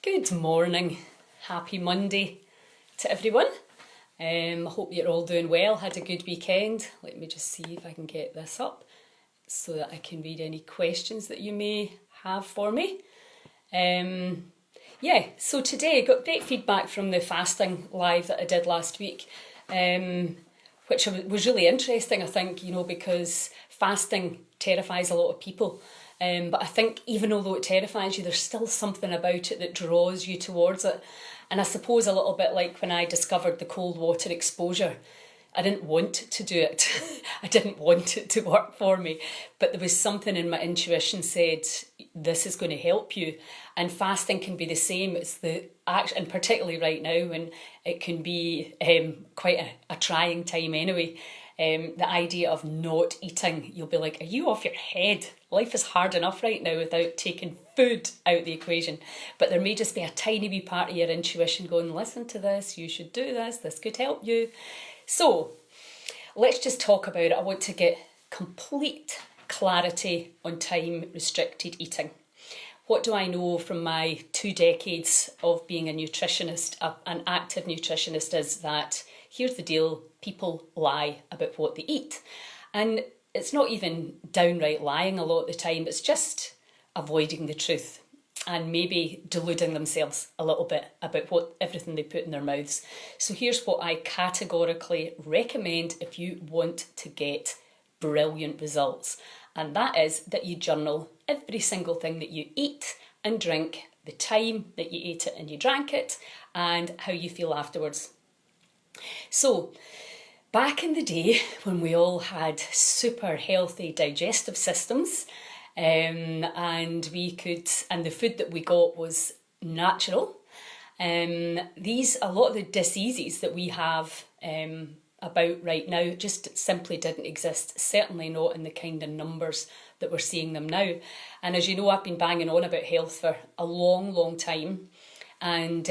Good morning, happy Monday to everyone. I hope you're all doing well, had a good weekend. Let me just see if I can get this up so that I can read any questions that you may have for me. So today I got great feedback from the fasting live that I did last week, which was really interesting, I think, because fasting terrifies a lot of people. But I think even although it terrifies you, there's still something about it that draws you towards it. And I suppose a little bit like when I discovered the cold water exposure, I didn't want to do it. I didn't want it to work for me. But there was something in my intuition said, this is going to help you. And fasting can be the same. It's the action, and particularly right now when it can be quite a trying time anyway. The idea of not eating, you'll be like, are you off your head? Life is hard enough right now without taking food out of the equation. But there may just be a tiny wee part of your intuition going, listen to this, you should do this could help you. So let's just talk about it. I want to get complete clarity on time restricted eating. What do I know from my 2 decades of being a nutritionist, an active nutritionist, is that here's the deal, people lie about what they eat. And it's not even downright lying a lot of the time, it's just avoiding the truth and maybe deluding themselves a little bit about everything they put in their mouths. So here's what I categorically recommend if you want to get brilliant results. And that is that you journal every single thing that you eat and drink, the time that you ate it and you drank it, and how you feel afterwards. So, back in the day when we all had super healthy digestive systems, and the food that we got was natural, a lot of the diseases that we have about right now just simply didn't exist, certainly not in the kind of numbers that we're seeing them now. And as you know, I've been banging on about health for a long time, and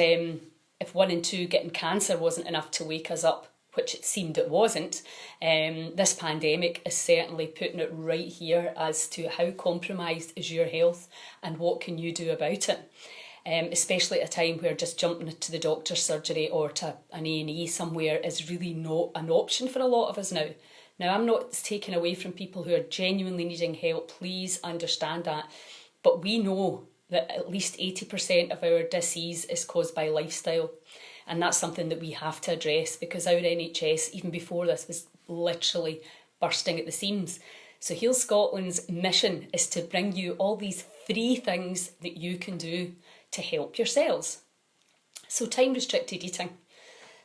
if 1 in 2 getting cancer wasn't enough to wake us up, which it seemed it wasn't, this pandemic is certainly putting it right here as to how compromised is your health and what can you do about it. Especially at a time where just jumping to the doctor's surgery or to an A&E somewhere is really not an option for a lot of us now. Now, I'm not taking away from people who are genuinely needing help, please understand that, but we know that at least 80% of our disease is caused by lifestyle. And that's something that we have to address because our NHS, even before this, was literally bursting at the seams. So Heal Scotland's mission is to bring you all these 3 things that you can do to help yourselves. So time restricted eating.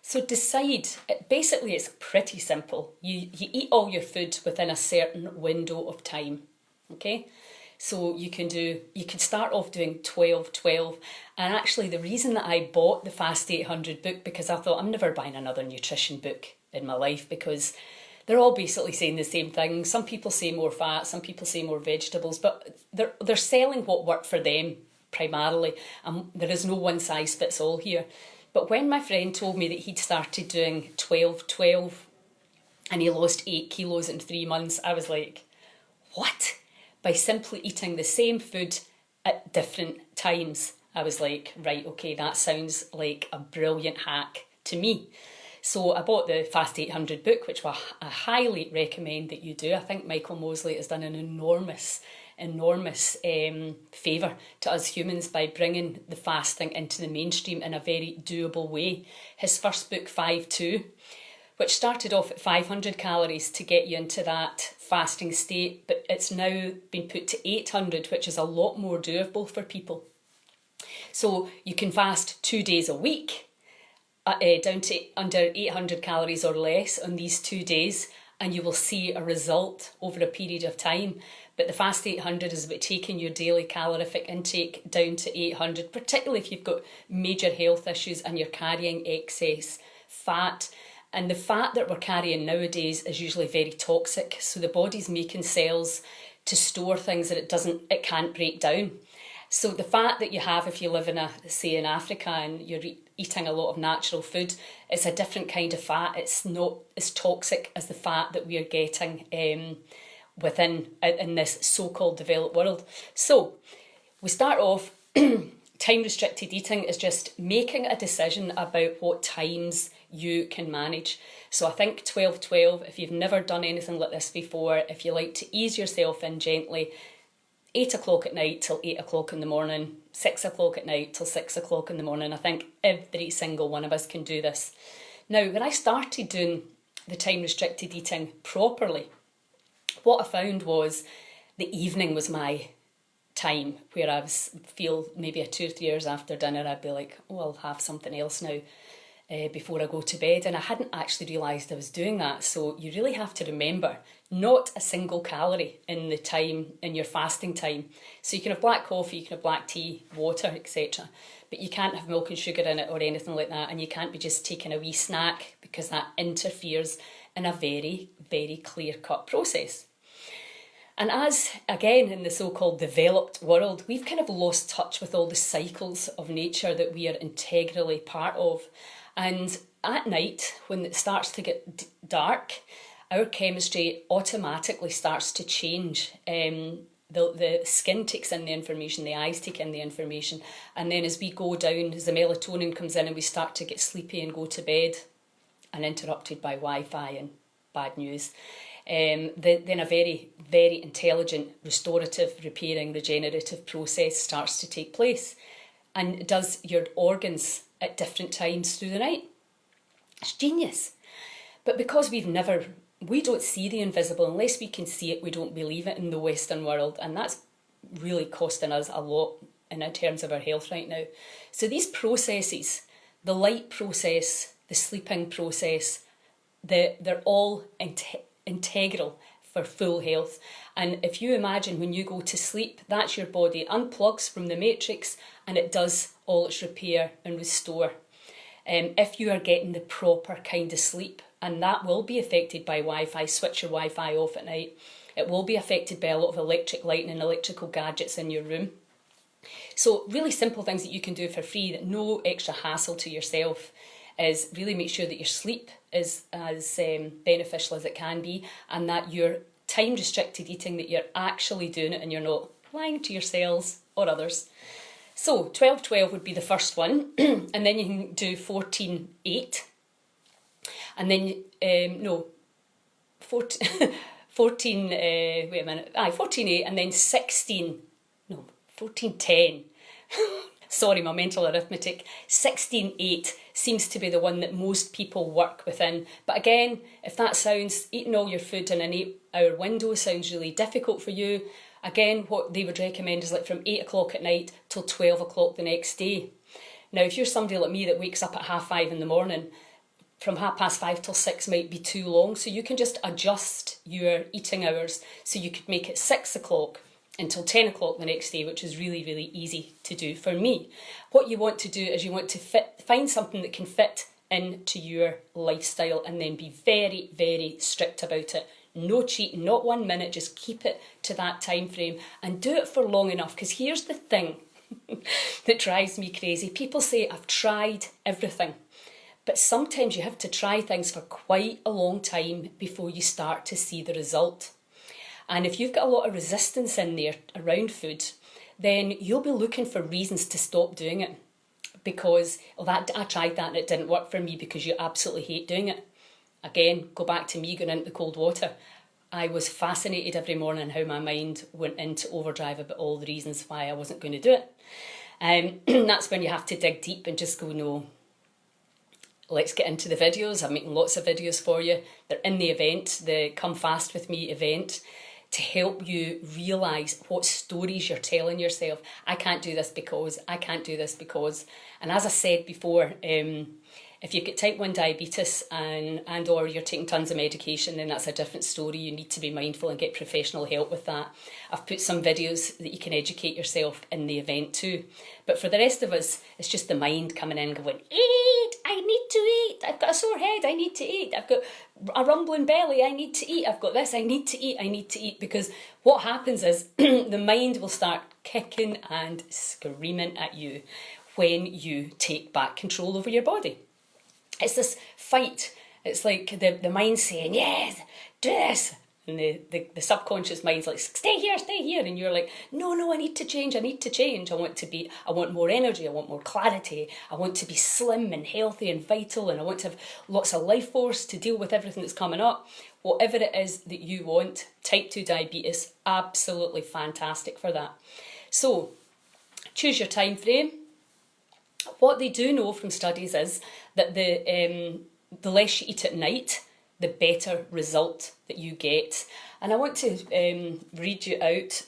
So decide, basically it's pretty simple. You eat all your food within a certain window of time, okay? So you could start off doing 12-12. And actually the reason that I bought the Fast 800 book, because I thought I'm never buying another nutrition book in my life because they're all basically saying the same thing. Some people say more fat, some people say more vegetables, but they're selling what worked for them primarily. There is no one size fits all here. But when my friend told me that he'd started doing 12-12 and he lost 8 kilos in 3 months, I was like, what? By simply eating the same food at different times. I was like, right, okay, that sounds like a brilliant hack to me. So I bought the Fast 800 book, which I highly recommend that you do. I think Michael Mosley has done an enormous favour to us humans by bringing the fasting into the mainstream in a very doable way. His first book, 5-2, which started off at 500 calories to get you into that fasting state, but it's now been put to 800, which is a lot more doable for people. So you can fast 2 days a week, down to under 800 calories or less on these 2 days, and you will see a result over a period of time. But the Fast 800 is about taking your daily calorific intake down to 800, particularly if you've got major health issues and you're carrying excess fat. And the fat that we're carrying nowadays is usually very toxic. So the body's making cells to store things that it can't break down. So the fat that you have if you live in in Africa and you're eating a lot of natural food, it's a different kind of fat. It's not as toxic as the fat that we are getting in this so-called developed world. So we start off time restricted eating is just making a decision about what times you can manage. So I think 12-12, if you've never done anything like this before, if you like to ease yourself in gently, 8 o'clock at night till 8 o'clock in the morning, 6 o'clock at night till 6 o'clock in the morning. I think every single one of us can do this. Now, when I started doing the time restricted eating properly, what I found was the evening was my time, where I feel maybe 2 or 3 hours after dinner, I'd be like, oh, I'll have something else now before I go to bed. And I hadn't actually realised I was doing that. So you really have to remember, not a single calorie in the time, in your fasting time. So you can have black coffee, you can have black tea, water, etc. But you can't have milk and sugar in it or anything like that. And you can't be just taking a wee snack, because that interferes in a very, very clear-cut process. And as, again, in the so-called developed world, we've kind of lost touch with all the cycles of nature that we are integrally part of. And at night, when it starts to get dark, our chemistry automatically starts to change. The skin takes in the information, the eyes take in the information, and then as we go down, as the melatonin comes in and we start to get sleepy and go to bed, uninterrupted by Wi-Fi and bad news, then a very, very intelligent, restorative, repairing, regenerative process starts to take place, and it does your organs at different times through the night. It's genius. But because we don't see the invisible. Unless we can see it, we don't believe it in the Western world, and that's really costing us a lot in terms of our health right now. So these processes, the light process, the sleeping process, they're all integral for full health. And if you imagine when you go to sleep, that's your body unplugs from the matrix and it does all its repair and restore. If you are getting the proper kind of sleep, and that will be affected by Wi-Fi, switch your Wi-Fi off at night. It will be affected by a lot of electric lighting and electrical gadgets in your room. So really simple things that you can do for free, that no extra hassle to yourself, is really make sure that your sleep is as beneficial as it can be, and that you're time restricted eating, that you're actually doing it and you're not lying to yourselves or others. So 12-12 would be the first one, and then you can do 14-8, and then 14-8, and then 14-10. Sorry, my mental arithmetic. 16-8 seems to be the one that most people work within. But again, if that sounds, eating all your food in an 8-hour window sounds really difficult for you, again, what they would recommend is like from 8 o'clock at night till 12 o'clock the next day. Now, if you're somebody like me that wakes up at 5:30 in the morning, from 5:30 till 6 might be too long. So you can just adjust your eating hours. So you could make it 6 o'clock until 10 o'clock the next day, which is really, really easy to do for me. What you want to do is you want to find something that can fit into your lifestyle, and then be very, very strict about it. No cheating, not 1 minute, just keep it to that time frame and do it for long enough. Because here's the thing that drives me crazy. People say, I've tried everything. But sometimes you have to try things for quite a long time before you start to see the result. And if you've got a lot of resistance in there around food, then you'll be looking for reasons to stop doing it. Because, I tried that and it didn't work for me, because you absolutely hate doing it. Again, go back to me going into the cold water. I was fascinated every morning how my mind went into overdrive about all the reasons why I wasn't going to do it. That's when you have to dig deep and just go, no, let's get into the videos. I'm making lots of videos for you. They're in the event, the Come Fast With Me event, to help you realise what stories you're telling yourself. I can't do this because, I can't do this because. And as I said before, if you've got type 1 diabetes and or you're taking tons of medication, then that's a different story. You need to be mindful and get professional help with that. I've put some videos that you can educate yourself in the event too. But for the rest of us, it's just the mind coming in going, eat, I need to eat. I've got a sore head, I need to eat. I've got a rumbling belly, I need to eat. I've got this, I need to eat, I need to eat. Because what happens is the mind will start kicking and screaming at you when you take back control over your body. It's this fight. It's like the mind saying, yes, do this, And the subconscious mind's like, stay here. And you're like, no, I need to change. I want more energy. I want more clarity. I want to be slim and healthy and vital. And I want to have lots of life force to deal with everything that's coming up. Whatever it is that you want, type 2 diabetes, absolutely fantastic for that. So, choose your time frame. What they do know from studies is that the less you eat at night, the better result that you get. And I want to read you out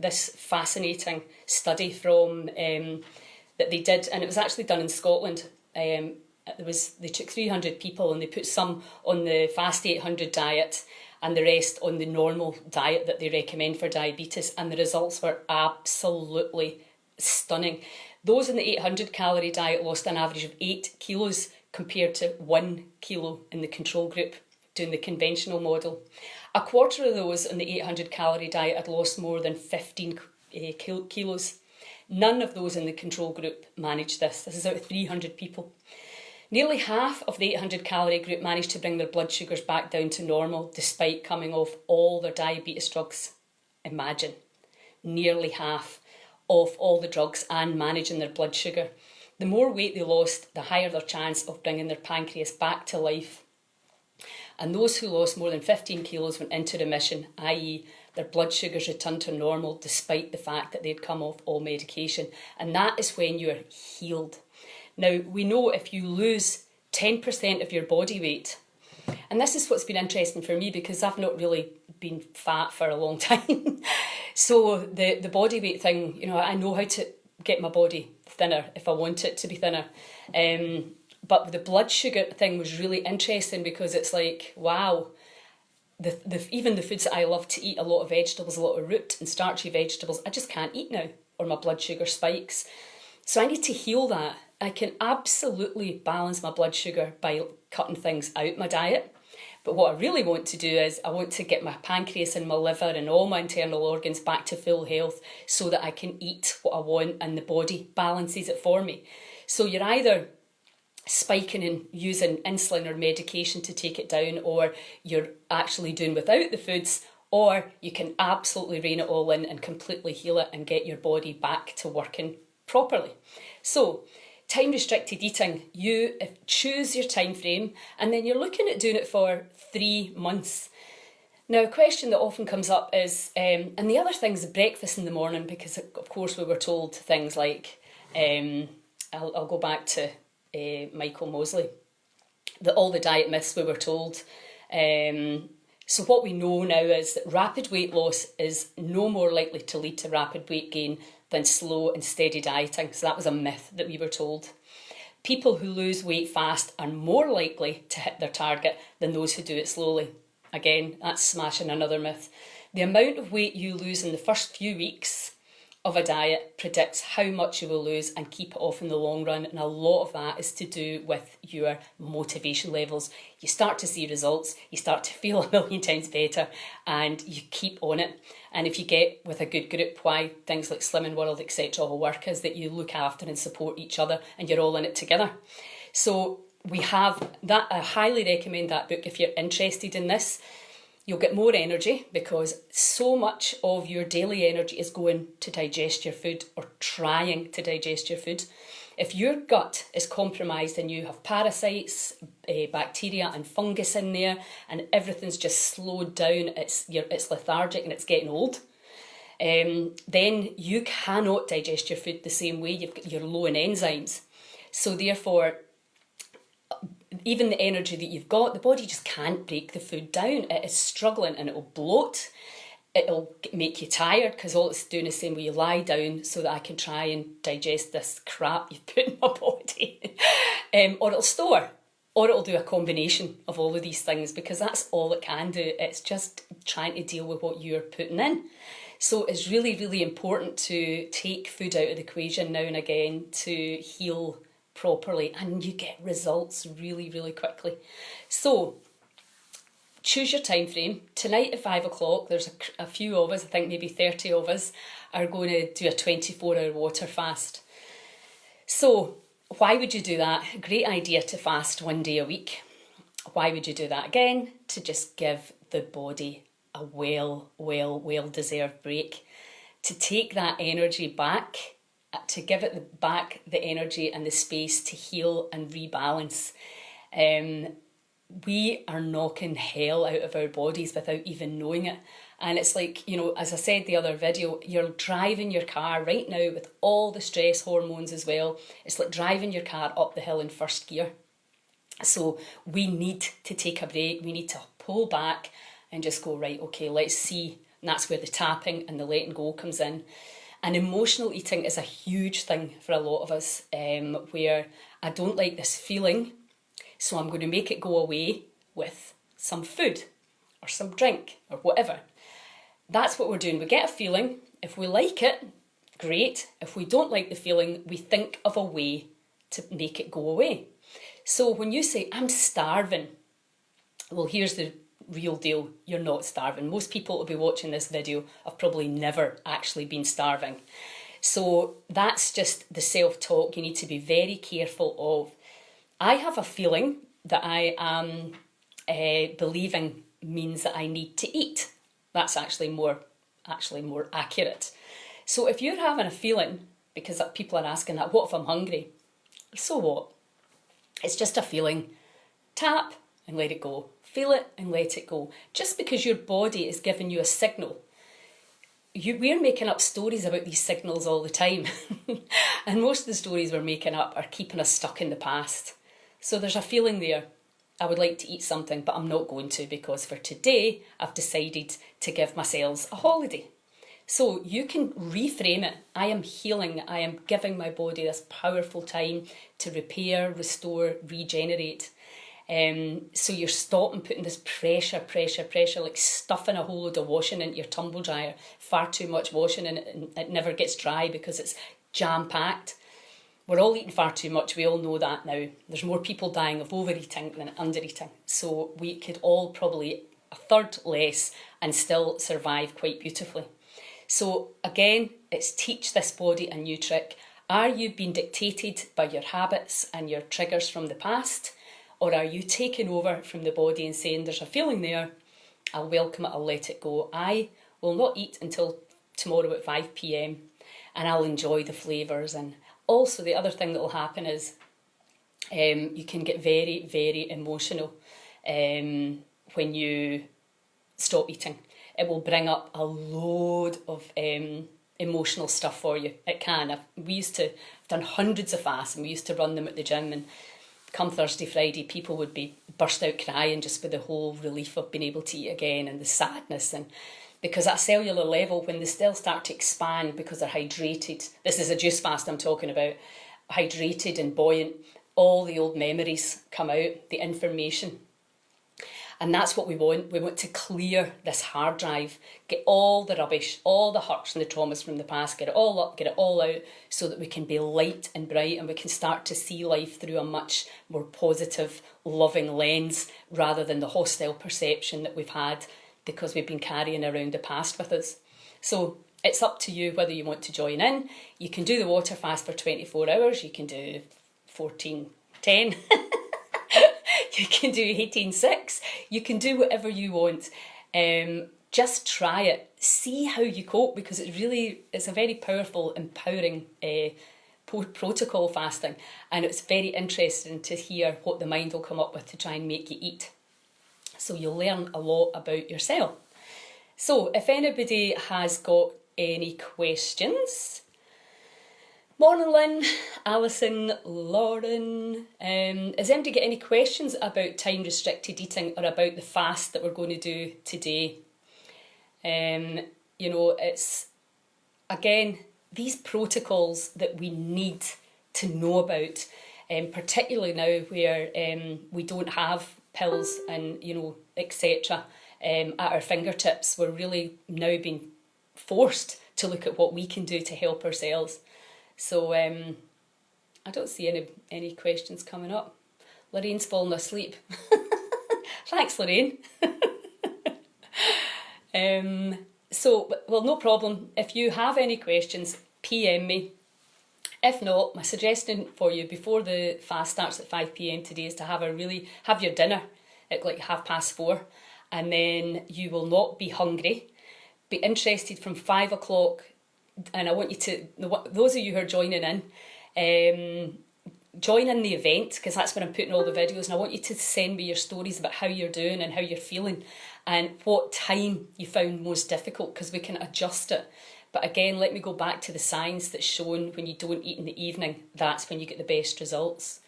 this fascinating study from that they did, and it was actually done in Scotland. They took 300 people and they put some on the Fast 800 diet and the rest on the normal diet that they recommend for diabetes, and the results were absolutely stunning. Those in the 800 calorie diet lost an average of 8 kilos compared to 1 kilo in the control group doing the conventional model. A quarter of those on the 800 calorie diet had lost more than 15 kilos. None of those in the control group managed this. This is out of 300 people. Nearly half of the 800 calorie group managed to bring their blood sugars back down to normal despite coming off all their diabetes drugs. Imagine, nearly half of all the drugs and managing their blood sugar. The more weight they lost, the higher their chance of bringing their pancreas back to life. And those who lost more than 15 kilos went into remission, i.e. their blood sugars returned to normal despite the fact that they'd come off all medication. And that is when you're healed. Now, we know if you lose 10% of your body weight, and this is what's been interesting for me because I've not really been fat for a long time. So the body weight thing, I know how to get my body thinner if I want it to be thinner. But the blood sugar thing was really interesting because it's like, wow, even the foods that I love to eat, a lot of vegetables, a lot of root and starchy vegetables, I just can't eat now, or my blood sugar spikes. So I need to heal that. I can absolutely balance my blood sugar by cutting things out my diet. But what I really want to do is I want to get my pancreas and my liver and all my internal organs back to full health so that I can eat what I want and the body balances it for me. So you're either spiking and using insulin or medication to take it down, or you're actually doing without the foods, or you can absolutely rein it all in and completely heal it and get your body back to working properly. So time restricted eating, you choose your time frame and then you're looking at doing it for 3 months. Now, a question that often comes up is, and the other thing's breakfast in the morning, because of course we were told things like, I'll go back to Michael Mosley, that all the diet myths we were told. So what we know now is that rapid weight loss is no more likely to lead to rapid weight gain than slow and steady dieting. So that was a myth that we were told. People who lose weight fast are more likely to hit their target than those who do it slowly. Again, that's smashing another myth. The amount of weight you lose in the first few weeks of a diet predicts how much you will lose and keep it off in the long run, and a lot of that is to do with your motivation levels. You start to see results, you start to feel a million times better, and you keep on it. And if you get with a good group, why things like Slimming World, etc. will work is that you look after and support each other and you're all in it together. So we have that. I highly recommend that book if you're interested in this. You'll get more energy because so much of your daily energy is going to digest your food or trying to digest your food. If your gut is compromised and you have parasites, bacteria and fungus in there and everything's just slowed down, it's lethargic and it's getting old, then you cannot digest your food the same way. You're low in enzymes. So therefore, even the energy that you've got, the body just can't break the food down. It is struggling and it will bloat. It'll make you tired because all it's doing is saying, well, you lie down so that I can try and digest this crap you've put in my body. Or it'll store, or it'll do a combination of all of these things because that's all it can do. It's just trying to deal with what you're putting in. So it's really, really important to take food out of the equation now and again to heal properly, and you get results really, really quickly. So choose your time frame. Tonight at 5 o'clock, there's a few of us, I think maybe 30 of us, are going to do a 24-hour water fast. So why would you do that? A great idea to fast 1 day a week. Why would you do that? Again, to just give the body a well deserved break, to take that energy back, to give it back the energy and the space to heal and rebalance. We are knocking hell out of our bodies without even knowing it. And it's like, you know, as I said the other video, you're driving your car right now with all the stress hormones as well. It's like driving your car up the hill in first gear. So we need to take a break. We need to pull back and just go, right, okay, let's see. And that's where the tapping and the letting go comes in. And emotional eating is a huge thing for a lot of us, where I don't like this feeling, so I'm going to make it go away with some food or some drink or whatever. That's what we're doing. We get a feeling. If we like it, great. If we don't like the feeling, we think of a way to make it go away. So when you say, I'm starving, well, here's the real deal. You're not starving. Most people who will be watching this video have probably never actually been starving. So that's just the self-talk you need to be very careful of. I have a feeling that I am believing means that I need to eat. That's actually more accurate. So if you're having a feeling, because people are asking that, what if I'm hungry? So what? It's just a feeling. Tap and let it go. Feel it and let it go. Just because your body is giving you a signal, we're making up stories about these signals all the time. And most of the stories we're making up are keeping us stuck in the past. So there's a feeling there. I would like to eat something, but I'm not going to, because for today, I've decided to give myself a holiday. So you can reframe it. I am healing. I am giving my body this powerful time to repair, restore, regenerate. So you're stopping putting this pressure, like stuffing a whole load of washing into your tumble dryer. Far too much washing and it never gets dry because it's jam-packed. We're all eating far too much. We all know that now. There's more people dying of overeating than undereating. So we could all probably a third less and still survive quite beautifully. So again, it's teach this body a new trick. Are you being dictated by your habits and your triggers from the past? Or are you taking over from the body and saying, there's a feeling there, I'll welcome it, I'll let it go. I will not eat until tomorrow at 5 p.m. and I'll enjoy the flavours. And also the other thing that will happen is you can get very, very emotional when you stop eating. It will bring up a load of emotional stuff for you. It can. I've done hundreds of fasts and we used to run them at the gym, and come Thursday, Friday, people would be burst out crying just with the whole relief of being able to eat again and the sadness. And because at a cellular level, when they still start to expand because they're hydrated, this is a juice fast I'm talking about, hydrated and buoyant, all the old memories come out, the information. And that's what we want. We want to clear this hard drive, get all the rubbish, all the hurts and the traumas from the past, get it all up, get it all out, so that we can be light and bright and we can start to see life through a much more positive, loving lens, rather than the hostile perception that we've had because we've been carrying around the past with us. So it's up to you whether you want to join in. You can do the water fast for 24 hours. You can do 14-10. You can do 18-6. You can do whatever you want. Just try it. See how you cope, because it's a very powerful, empowering protocol, fasting. And it's very interesting to hear what the mind will come up with to try and make you eat. So you'll learn a lot about yourself. So if anybody has got any questions... Morning, Lynn, Alison, Lauren. Has anybody got any questions about time-restricted eating or about the fast that we're going to do today? You know, it's, again, these protocols that we need to know about, particularly now where we don't have pills and, you know, etc. At our fingertips. We're really now being forced to look at what we can do to help ourselves. So I don't see any questions coming up. Lorraine's fallen asleep. Thanks, Lorraine. Well, no problem. If you have any questions, PM me. If not, my suggestion for you before the fast starts at 5 p.m. today is to have your dinner at like 4:30, and then you will not be hungry. Be interested from 5 o'clock, and I want you to, those of you who are joining in, join in the event, because that's when I'm putting all the videos, and I want you to send me your stories about how you're doing and how you're feeling and what time you found most difficult, because we can adjust it. But again, let me go back to the science that's shown when you don't eat in the evening, that's when you get the best results.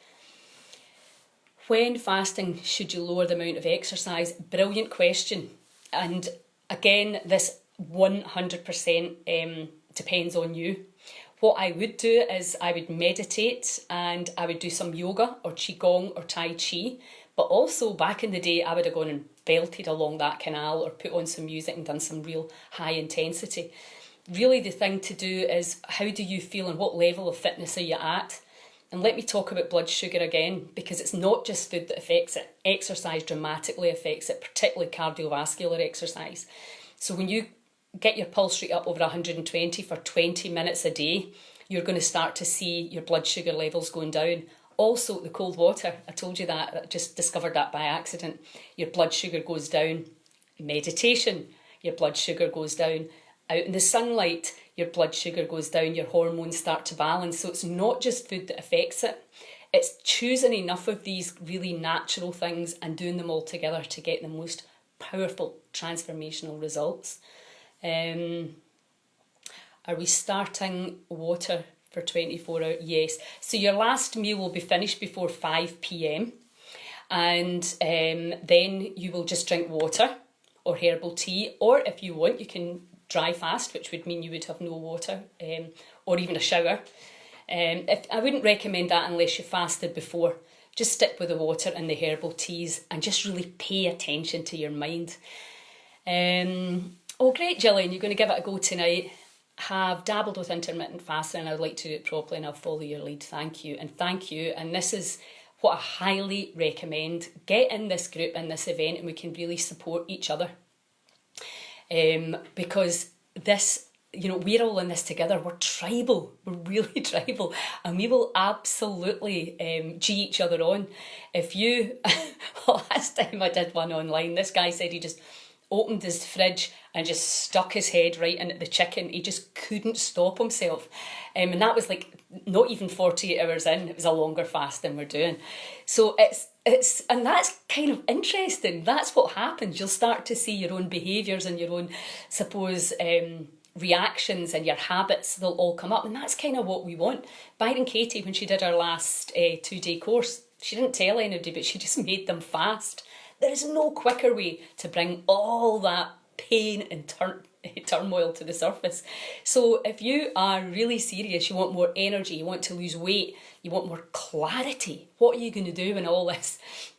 When fasting, should you lower the amount of exercise? Brilliant question. And again, this 100% depends on you. What I would do is I would meditate and I would do some yoga or qigong or tai chi. But also back in the day, I would have gone and belted along that canal or put on some music and done some real high intensity. Really the thing to do is, how do you feel and what level of fitness are you at? And let me talk about blood sugar again, because it's not just food that affects it. Exercise dramatically affects it, particularly cardiovascular exercise. So when you get your pulse rate up over 120 for 20 minutes a day, you're going to start to see your blood sugar levels going down. Also, the cold water, I told you that, I just discovered that by accident. Your blood sugar goes down. Meditation, your blood sugar goes down. Out in the sunlight, your blood sugar goes down, your hormones start to balance. So it's not just food that affects it. It's choosing enough of these really natural things and doing them all together to get the most powerful transformational results. Are we starting water for 24 hours? Yes. So your last meal will be finished before 5 p.m. and then you will just drink water or herbal tea, or if you want, you can dry fast, which would mean you would have no water or even a shower. I wouldn't recommend that unless you fasted before. Just stick with the water and the herbal teas and just really pay attention to your mind. Oh, great, Gillian, you're going to give it a go tonight. Have dabbled with intermittent fasting and I'd like to do it properly and I'll follow your lead. Thank you. And this is what I highly recommend. Get in this group, in this event, and we can really support each other. Because this, we're all in this together. We're tribal. We're really tribal. And we will absolutely G each other on. If you, last time I did one online, this guy said he just opened his fridge and just stuck his head right into the chicken. He just couldn't stop himself. And that was like not even 48 hours in. It was a longer fast than we're doing. So and that's kind of interesting. That's what happens. You'll start to see your own behaviours and your own, suppose, reactions and your habits. They'll all come up. And that's kind of what we want. Byron Katie, when she did her last 2-day course, she didn't tell anybody, but she just made them fast. There is no quicker way to bring all that pain and turmoil to the surface. So if you are really serious, you want more energy, you want to lose weight, you want more clarity, what are you going to do when all this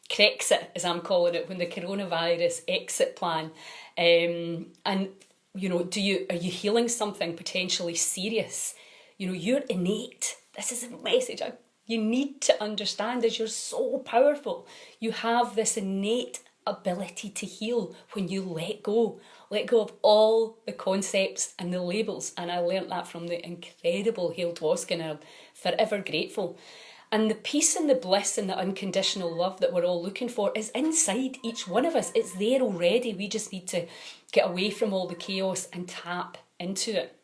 Crexit, as I'm calling it, when the coronavirus exit plan, and are you healing something potentially serious? You're innate. This is a message you need to understand, is you're so powerful. You have this innate ability to heal when you let go of all the concepts and the labels. And I learnt that from the incredible Hale Dwoskin, and I'm forever grateful. And the peace and the bliss and the unconditional love that we're all looking for is inside each one of us. It's there already. We just need to get away from all the chaos and tap into it.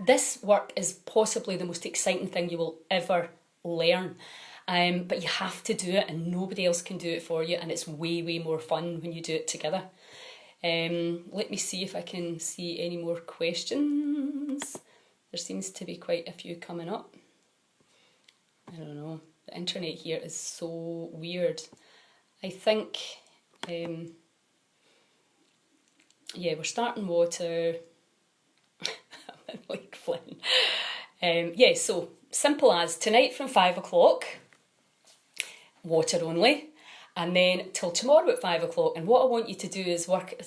This work is possibly the most exciting thing you will ever learn. But you have to do it, and nobody else can do it for you, and it's way, way more fun when you do it together. Let me see if I can see any more questions. There seems to be quite a few coming up. I don't know. The internet here is so weird. I think, we're starting water. I'm like Flynn. So simple as tonight from 5 o'clock, water only, and then till tomorrow at 5 o'clock. And what I want you to do is work,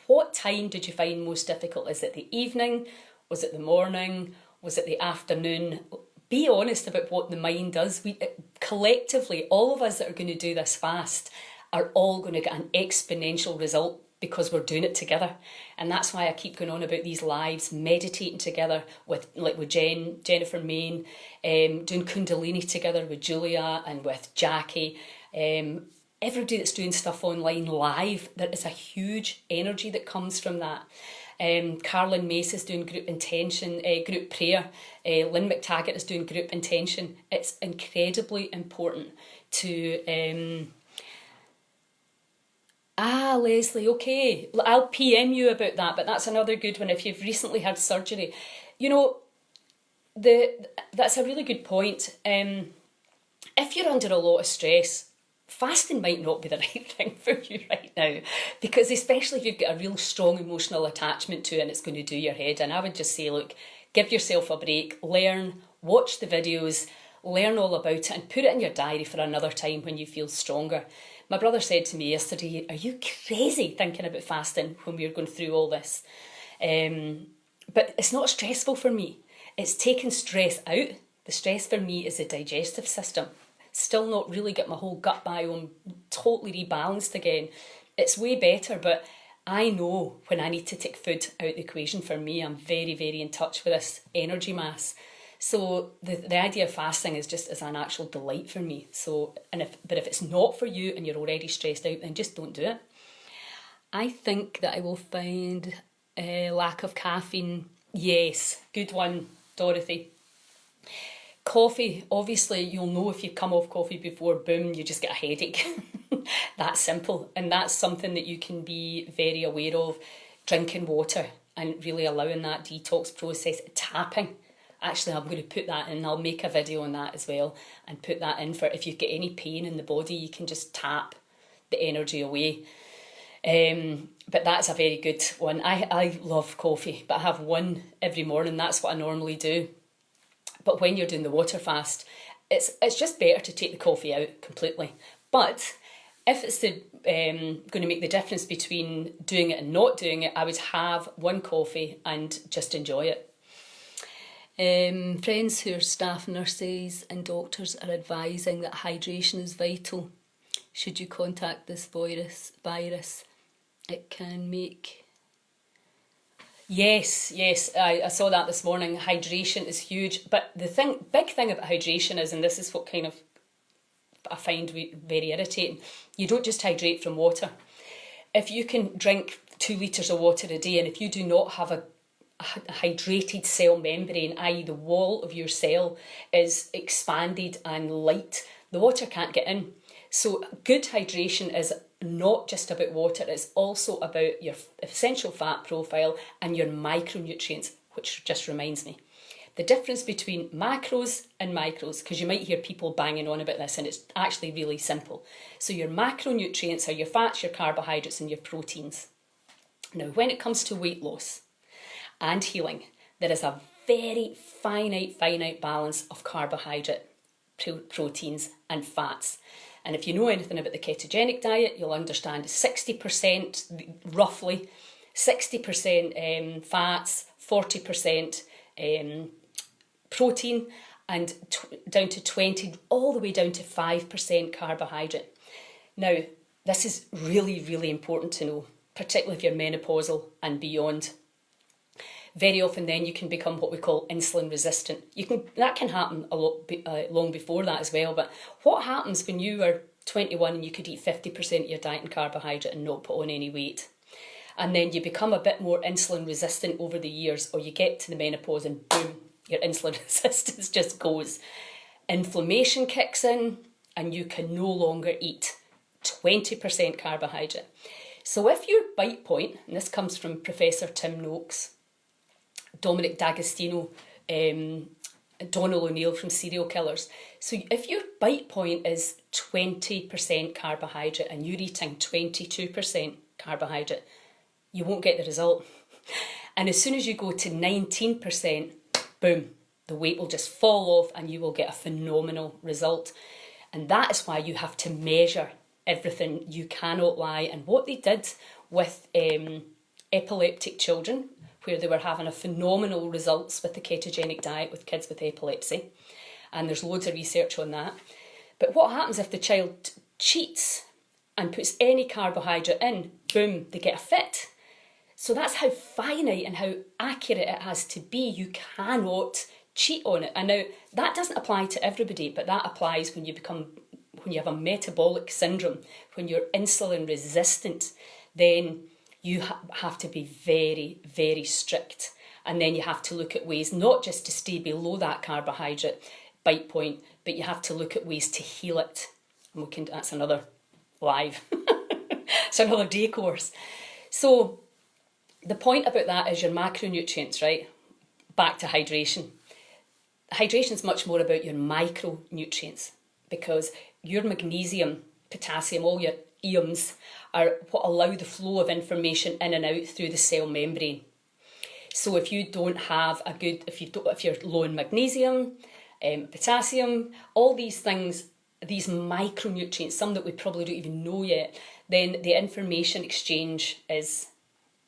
what time did you find most difficult? Is it the evening? Was it the morning? Was it the afternoon? Be honest about what the mind does. We collectively, all of us that are going to do this fast are all going to get an exponential result because we're doing it together. And that's why I keep going on about these lives, meditating together with Jennifer Main, doing Kundalini together with Julia and with Jackie. everybody that's doing stuff online live, there is a huge energy that comes from that. Carolyn Mace is doing group intention, group prayer. Lynn McTaggart is doing group intention. It's incredibly important to... Leslie, okay, I'll PM you about that, but that's another good one if you've recently had surgery. You know, that's a really good point. If you're under a lot of stress, fasting might not be the right thing for you right now, because especially if you've got a real strong emotional attachment to it and it's going to do your head in, I would just say, look, give yourself a break, learn, watch the videos, learn all about it and put it in your diary for another time when you feel stronger. My brother said to me yesterday, are you crazy thinking about fasting when we were going through all this? But it's not stressful for me. It's taking stress out. The stress for me is the digestive system. Still not really got my whole gut biome totally rebalanced again. It's way better, but I know when I need to take food out of the equation. For me, I'm very, very in touch with this energy mass. So the idea of fasting is just as an actual delight for me. So, but if it's not for you and you're already stressed out, then just don't do it. I think that I will find lack of caffeine. Yes, good one, Dorothy. Coffee, obviously you'll know if you've come off coffee before, boom, you just get a headache. That's simple, and that's something that you can be very aware of. Drinking water and really allowing that detox process. Tapping, actually I'm going to put that in, I'll make a video on that as well and put that in for if you get any pain in the body, you can just tap the energy away. But that's a very good one. I love coffee, but I have one every morning, that's what I normally do. But when you're doing the water fast, it's just better to take the coffee out completely. But if it's going to make the difference between doing it and not doing it, I would have one coffee and just enjoy it. Friends who are staff nurses and doctors are advising that hydration is vital. Should you contact this virus, it can make... Yes, I saw that this morning. Hydration is huge. But the big thing about hydration is, and this is what kind of I find very irritating, you don't just hydrate from water. If you can drink 2 litres of water a day, and if you do not have a hydrated cell membrane, i.e. the wall of your cell is expanded and light, the water can't get in. So good hydration is not just about water, it's also about your essential fat profile and your micronutrients, which just reminds me. The difference between macros and micros, because you might hear people banging on about this and it's actually really simple. So your macronutrients are your fats, your carbohydrates and your proteins. Now when it comes to weight loss and healing, there is a very finite balance of carbohydrate, proteins and fats. And if you know anything about the ketogenic diet, you'll understand 60%, roughly, 60% fats, 40% protein, and down to 20, all the way down to 5% carbohydrate. Now, this is really, really important to know, particularly if you're menopausal and beyond. Very often then you can become what we call insulin resistant. That can happen a lot long before that as well, but what happens when you were 21 and you could eat 50% of your diet in carbohydrate and not put on any weight? And then you become a bit more insulin resistant over the years, or you get to the menopause and boom, your insulin resistance just goes. Inflammation kicks in and you can no longer eat 20% carbohydrate. So if your bite point, and this comes from Professor Tim Noakes, Dominic D'Agostino, Donald O'Neill from Serial Killers. So if your bite point is 20% carbohydrate and you're eating 22% carbohydrate, you won't get the result. And as soon as you go to 19%, boom, the weight will just fall off and you will get a phenomenal result. And that is why you have to measure everything. You cannot lie. And what they did with epileptic children, where they were having a phenomenal results with the ketogenic diet with kids with epilepsy. And there's loads of research on that. But what happens if the child cheats and puts any carbohydrate in? Boom, they get a fit. So that's how finite and how accurate it has to be. You cannot cheat on it. And now that doesn't apply to everybody, but that applies when you become when you have a metabolic syndrome, when you're insulin resistant, then you have to be very, very strict. And then you have to look at ways not just to stay below that carbohydrate bite point, but you have to look at ways to heal it. And that's another live, it's another day course. So the point about that is your macronutrients, right? Back to hydration. Hydration is much more about your micronutrients, because your magnesium, potassium, all your ions are what allow the flow of information in and out through the cell membrane. So if you don't have if you're low in magnesium, potassium, all these things, these micronutrients, some that we probably don't even know yet, then the information exchange is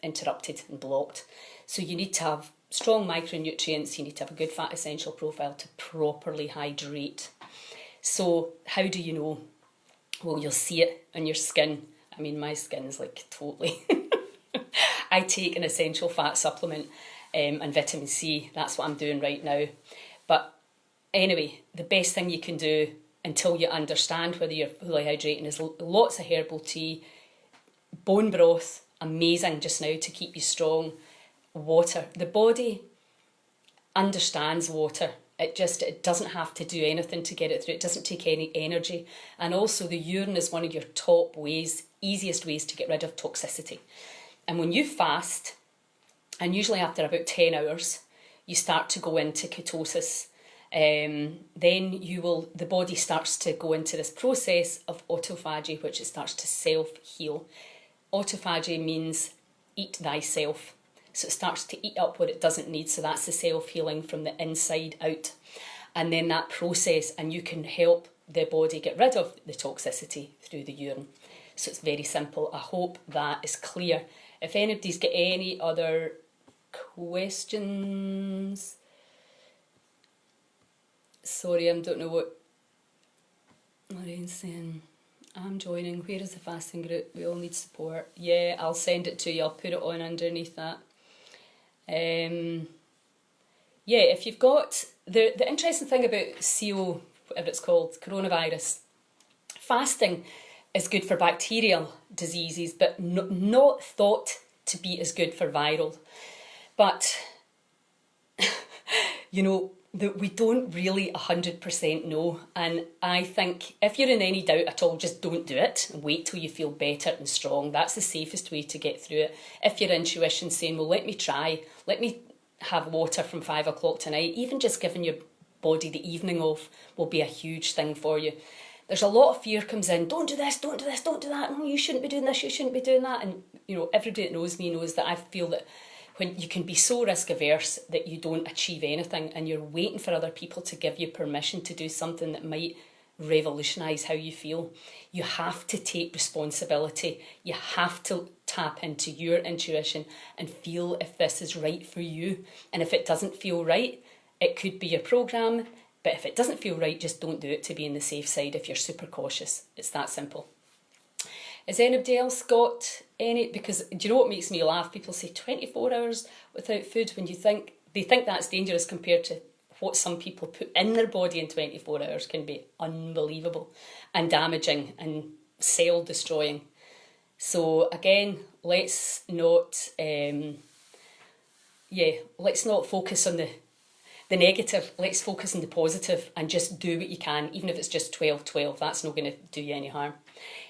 interrupted and blocked. So you need to have strong micronutrients, you need to have a good fat essential profile to properly hydrate. So how do you know? Well, you'll see it on your skin. I mean, my skin's like totally... I take an essential fat supplement and vitamin C. That's what I'm doing right now. But anyway, the best thing you can do until you understand whether you're fully hydrating is lots of herbal tea, bone broth, amazing just now to keep you strong, water. The body understands water. It doesn't have to do anything to get it through. It doesn't take any energy. And also the urine is one of your top ways, easiest ways to get rid of toxicity. And when you fast, and usually after about 10 hours, you start to go into ketosis. Then the body starts to go into this process of autophagy, which it starts to self-heal. Autophagy means eat thyself. So it starts to eat up what it doesn't need. So that's the self-healing from the inside out. And then that process, and you can help the body get rid of the toxicity through the urine. So it's very simple. I hope that is clear. If anybody's got any other questions... Sorry, I don't know what Lorraine's saying. I'm joining. Where is the fasting group? We all need support. Yeah, I'll send it to you. I'll put it on underneath that. Yeah, if you've got... The interesting thing about whatever it's called, coronavirus, fasting is good for bacterial diseases, but not thought to be as good for viral. But, you know, that we don't really 100% know. And I think if you're in any doubt at all, just don't do it and wait till you feel better and strong. That's the safest way to get through it. If your intuition's saying, well, let me try, let me have water from 5 o'clock tonight, even just giving your body the evening off will be a huge thing for you. There's a lot of fear comes in, don't do this, don't do this, don't do that, oh, you shouldn't be doing this, you shouldn't be doing that. And, you know, everybody that knows me knows that I feel that when you can be so risk averse that you don't achieve anything and you're waiting for other people to give you permission to do something that might revolutionise how you feel. You have to take responsibility. You have to tap into your intuition and feel if this is right for you. And if it doesn't feel right, it could be your programme. But if it doesn't feel right, just don't do it to be on the safe side if you're super cautious. It's that simple. Has anybody else got any? Because do you know what makes me laugh? People say 24 hours without food when they think that's dangerous compared to what some people put in their body in 24 hours can be unbelievable and damaging and cell destroying. So again, let's not focus on the negative. Let's focus on the positive and just do what you can, even if it's just 12-12. That's not going to do you any harm.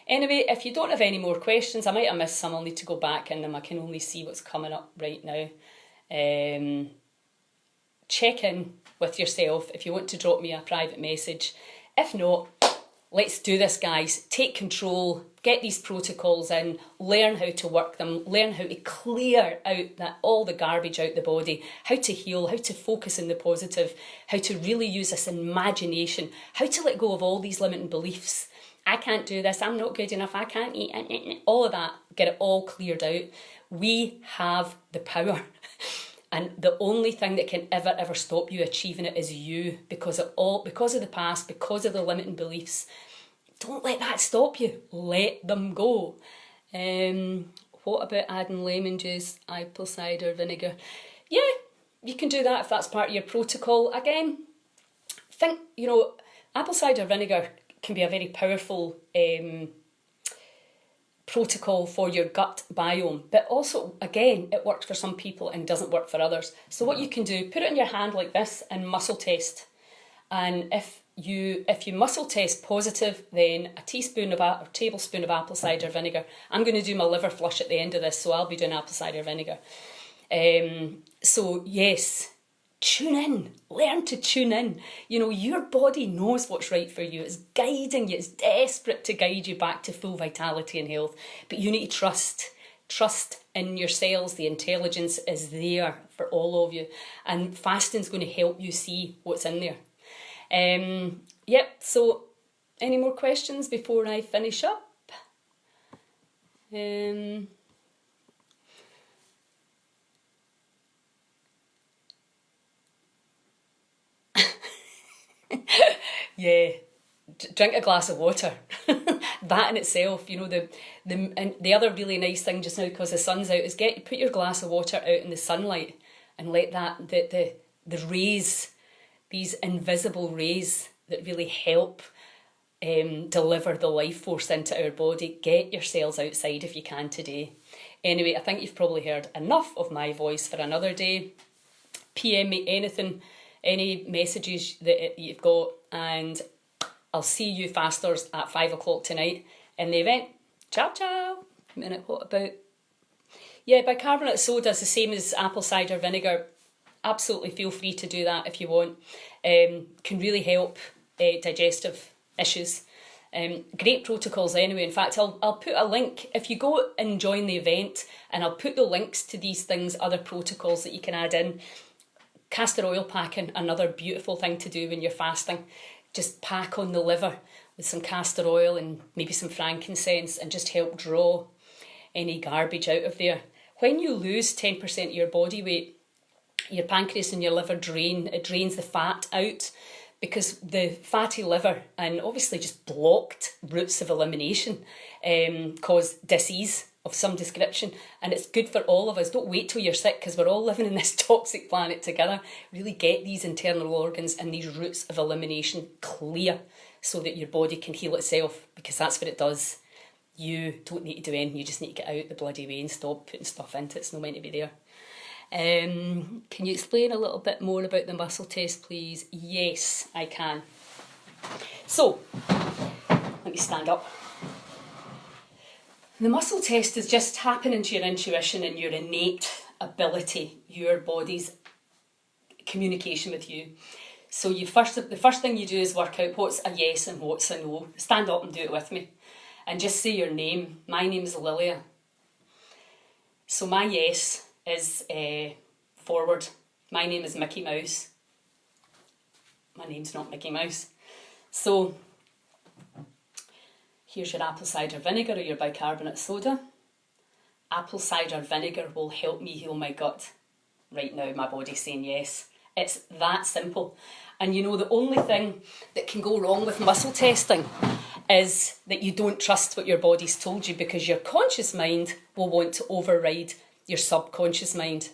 Anyway, if you don't have any more questions, I might have missed some. I'll need to go back in them. I can only see what's coming up right now. Check in with yourself if you want to drop me a private message. If not, let's do this, guys. Take control, get these protocols in, learn how to work them, learn how to clear out all the garbage out the body, how to heal, how to focus on the positive, how to really use this imagination, how to let go of all these limiting beliefs. I can't do this, I'm not good enough, I can't eat, all of that, get it all cleared out. We have the power. And the only thing that can ever stop you achieving it is you, because of the past, because of the limiting beliefs. Don't let that stop you. Let them go. What about adding lemon juice, apple cider vinegar? Yeah, you can do that if that's part of your protocol. Again, think, apple cider vinegar can be a very powerful protocol for your gut biome, but also, again, it works for some people and doesn't work for others. So what you can do, put it in your hand like this and muscle test. And if you muscle test positive, then a teaspoon of or tablespoon of apple cider vinegar. I'm going to do my liver flush at the end of this, so I'll be doing apple cider vinegar. So yes, tune in, learn to tune in. You know, your body knows what's right for you. It's guiding you, it's desperate to guide you back to full vitality and health. But you need to trust in your cells. The intelligence is there for all of you. And fasting's going to help you see what's in there. Yep, so any more questions before I finish up? Yeah, drink a glass of water. That in itself, you know, the other really nice thing just now, because the sun's out, is put your glass of water out in the sunlight and let that the rays, these invisible rays that really help deliver the life force into our body. Get your cells outside if you can today. Anyway, I think you've probably heard enough of my voice for another day. PM me anything, any messages that you've got, and I'll see you fasters at 5 o'clock tonight in the event. Ciao, ciao. A minute, what about? Yeah, bicarbonate soda is the same as apple cider vinegar. Absolutely feel free to do that if you want. Can really help digestive issues. Great protocols anyway. In fact, I'll put a link if you go and join the event, and I'll put the links to these things, other protocols that you can add in. Castor oil packing, another beautiful thing to do when you're fasting. Just pack on the liver with some castor oil and maybe some frankincense and just help draw any garbage out of there. When you lose 10% of your body weight, your pancreas and your liver drains the fat out, because the fatty liver and obviously just blocked routes of elimination cause disease of some description, and it's good for all of us. Don't wait till you're sick, because we're all living in this toxic planet together. Really get these internal organs and these routes of elimination clear so that your body can heal itself, because that's what it does. You don't need to do anything, you just need to get out the bloody way and stop putting stuff into it. It's not meant to be there. Can you explain a little bit more about the muscle test, please? Yes, I can. So, let me stand up. The muscle test is just tapping into your intuition and your innate ability, your body's communication with you. So the first thing you do is work out what's a yes and what's a no. Stand up and do it with me. And just say your name. My name is Lilia. So my yes is forward. My name is Mickey Mouse. My name's not Mickey Mouse. So here's your apple cider vinegar or your bicarbonate soda. Apple cider vinegar will help me heal my gut. Right now my body's saying yes. It's that simple. And you know, the only thing that can go wrong with muscle testing is that you don't trust what your body's told you, because your conscious mind will want to override your subconscious mind.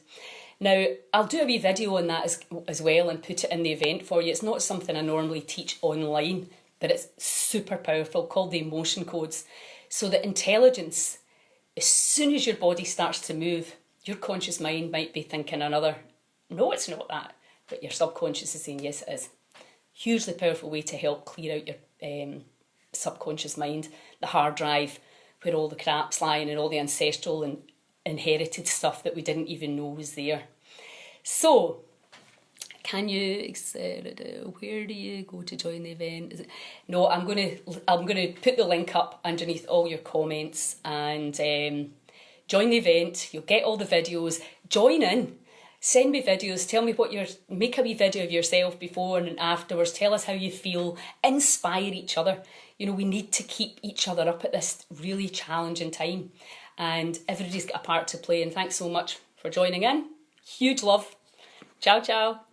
Now, I'll do a wee video on that as well and put it in the event for you. It's not something I normally teach online, but it's super powerful, called the emotion codes. So the intelligence, as soon as your body starts to move, your conscious mind might be thinking no, it's not that, but your subconscious is saying, yes, it is. Hugely powerful way to help clear out your subconscious mind, the hard drive where all the crap's lying and all the ancestral and inherited stuff that we didn't even know was there. So, can you, where do you go to join the event? No, I'm gonna put the link up underneath all your comments, and join the event. You'll get all the videos. Join in. Send me videos. Tell me make a wee video of yourself before and afterwards. Tell us how you feel. Inspire each other. You know, we need to keep each other up at this really challenging time. And everybody's got a part to play. And thanks so much for joining in. Huge love. Ciao, ciao.